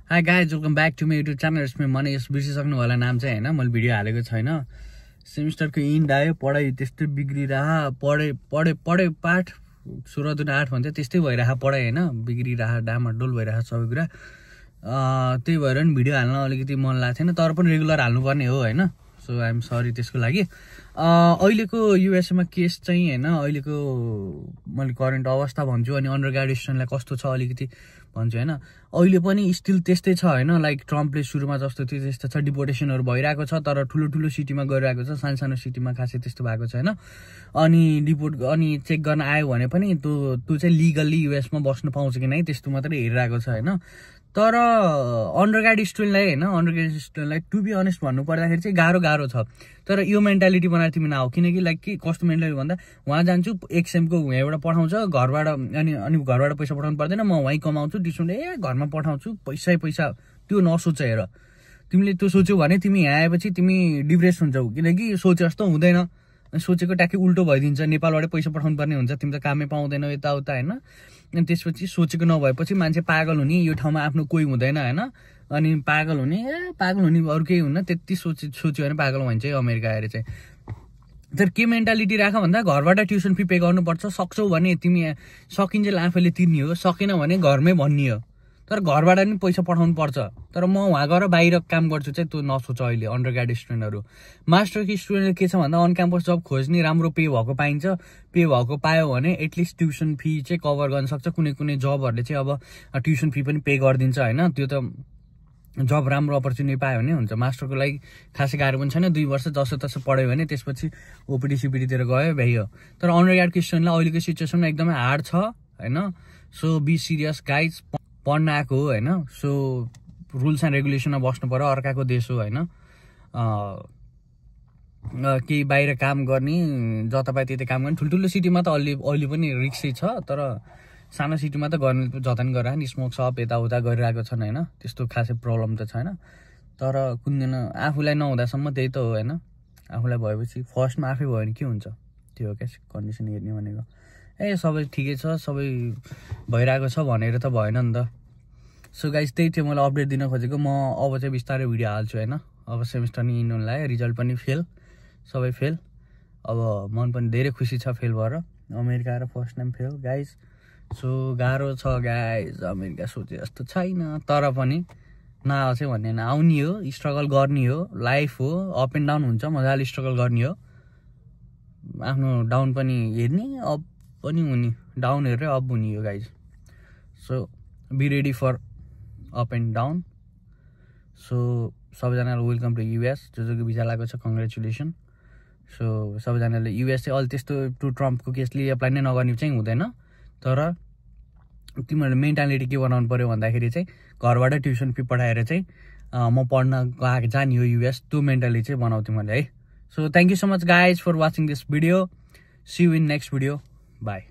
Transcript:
High guys welcome back to my YouTube channel. यसमा मनै बिर्सिसक्नु होला नाम चाहिँ हैन, मैले भिडियो हालेको छैन। सेमिस्टरको इन्ड आयो, पढाइ त्यस्तै बिग्रिरह, पढे पाठ 16-8 भन्छ त्यस्तै भइरह, पढाइ हैन बिग्रिरह, डामाडोल भइरह सबै कुरा। त्यही भएर नि भिडियो हाल्न अलिकति मन लाग्थेन, तर पनि रेगुलर हाल्नुपर्ने हो हैन। सो आई एम सरी त्यसको लागि। अहिलेको युएसएमा केस चाहिँ हैन, अहिलेको मैले करेन्ट अवस्था भन्छु अनि अन्डर ग्रेजुएट स्टुडेन्टलाई कस्तो छ अलिकति भन्छु हैन। अहिले पनि स्टिल त्यस्तै छ हैन, लाइक ट्रम्पले सुरुमा जस्तो थियो त्यस्तो छ, डिपोर्टेसनहरू भइरहेको छ, तर ठुलो सिटीमा गइरहेको छ, सानो सिटीमा खासै त्यस्तो भएको छैन। अनि डिपोर्ट चेक गर्न आयो भने पनि त्यो चाहिँ लिगल्ली युएसमा बस्नु पाउँछ कि नै त्यस्तो मात्रै हेरिरहेको छ हैन। तर अन्डर ग्रेजुएट स्टुडेन्टलाई टु बी अनेस्ट भन्नु पर्दाखेरि चाहिँ गाह्रो छ। तर यो मेन्टालिटी बनाएर तिमी नआऊ, किनकि लाइक के कस्तो मेन्टालिटी भन्दा वहाँ जान्छु एक सेमको यहाँबाट पठाउँछ घरबाट, अनि घरबाट पैसा पठाउनु पर्दैन, म वहीँ कमाउँछु, ट्युसन घरमा पठाउँछु, पैसा त्यो नसोच हेर। तिमीले त्यो सोच्यौ भने तिमी यहाँ आएपछि तिमी डिप्रेस हुन्छौ, किनकि सोचे जस्तो हुँदैन, सोचेको ट्याक्कै उल्टो भइदिन्छ। नेपालबाट पैसा पठाउनु पर्ने हुन्छ, तिमी त कामै पाउँदैनौ यताउता हैन। अनि त्यसपछि सोचेको नभएपछि मान्छे पागल हुने, यो ठाउँमा आफ्नो कोही हुँदैन हैन, अनि पागल हुने अरू केही हुन्न। त्यति सोच्यो भने पागल भन्छ अमेरिका आएर चाहिँ। तर के मेन्टालिटी राख भन्दा घरबाट ट्युसन फी पे गर्नुपर्छ, सक्छौ भने तिमी सकिन्जेल आफैले तिर्ने हो, सकेन भने घरमै भन्ने हो। तर घरबाट नि पैसा पठाउनु पर्छ। तर म वहाँ गएर बाहिर काम गर्छु चाहिँ त्यो नसोच अहिले अन्डर ग्रेजुएट स्टुडेन्टहरू। मास्टरको स्टुडेन्टले के छ भन्दा अन क्याम्पस जब खोज्ने, राम्रो पे भएको पाइन्छ, पे भएको पायो भने एटलिस्ट ट्युसन फी चाहिँ कभर गर्न सक्छ। कुनै जबहरूले चाहिँ अब ट्युसन फी पनि पे गरिदिन्छ हैन, त्यो त जब राम्रो अपर्च्युनिटी पायो भने हुन्छ। मास्टरको लागि खासै गाह्रो पनि छैन, 2 वर्ष जसो तसो पढ्यो भने त्यसपछि ओपिडी सिपिडीतिर गयो भ्याइयो। तर अन्डर ग्रेजुएट स्टुडेन्टलाई अहिलेको सिचुएसनमा एकदमै हार्ड छ हैन। सो बी सिरियस गाइज, पढ्न आएको हो हैन। सो रुल्स एन्ड रेगुलेसनमा बस्नु पर्यो, अर्काको देश हो हैन। केही बाहिर काम गर्ने, जतापाए त्यतै काम गर्ने। ठुल्ठुलो सिटीमा त अहिले पनि रिक्सै छ, तर सानो सिटीमा त गर्ने जता नि गरेर नि स्मोक सप यताउता गरिरहेको छन् हैन, त्यस्तो खासै प्रब्लम त छैन। तर कुन दिन आफूलाई नहुँदासम्म त्यही त हो हैन। आफूलाई भएपछि फर्स्टमा आफै भयो भने के हुन्छ, त्यो हो क्या कन्डिसन हेर्ने भनेको। सबै ठिकै छ, सबै भइरहेको छ भनेर त भएन नि त। सो गाइज त्यही थियो मैले अपडेट दिन खोजेको। म अब चाहिँ बिस्तारै भिडियो हाल्छु हैन। अब सेमिस्टर नि इन हुन लाग्यो, रिजल्ट पनि फेल, सबै फेल। अब मन पनि धेरै खुसी छ फेल भएर, अमेरिका आएर first time fail guys. So गाह्रो छ गाइज, अमेरिका सोचे जस्तो छैन। तर पनि नआउँछ भन्ने होइन, आउने हो, स्ट्रगल गर्ने हो, लाइफ हो, अप एन्ड डाउन हुन्छ, मजाले स्ट्रगल गर्ने हो। आफ्नो डाउन पनि हेर्ने, अप पनि हुने, डाउन हेरेर अप हुने हो guys. So be ready for up and down. So सबैजनालाई वेलकम टु युएस, जोको भिजा लागेको छ कङ्ग्रेचुलेसन। सो सबैजनाले युएस चाहिँ अहिले त्यस्तो टु ट्रम्पको केसले एप्लाई नै नगर्ने चाहिँ हुँदैन। तर तिमीहरूले मेन्टालिटी के बनाउनु पर्यो भन्दाखेरि चाहिँ घरबाट ट्युसन फी पठाएर चाहिँ म पढ्न गएको जाने हो युएस, त्यो मेन्टालिटी चाहिँ बनाऊ तिमीहरूले है। So thank you so much guys for watching this video. See you in next video, by.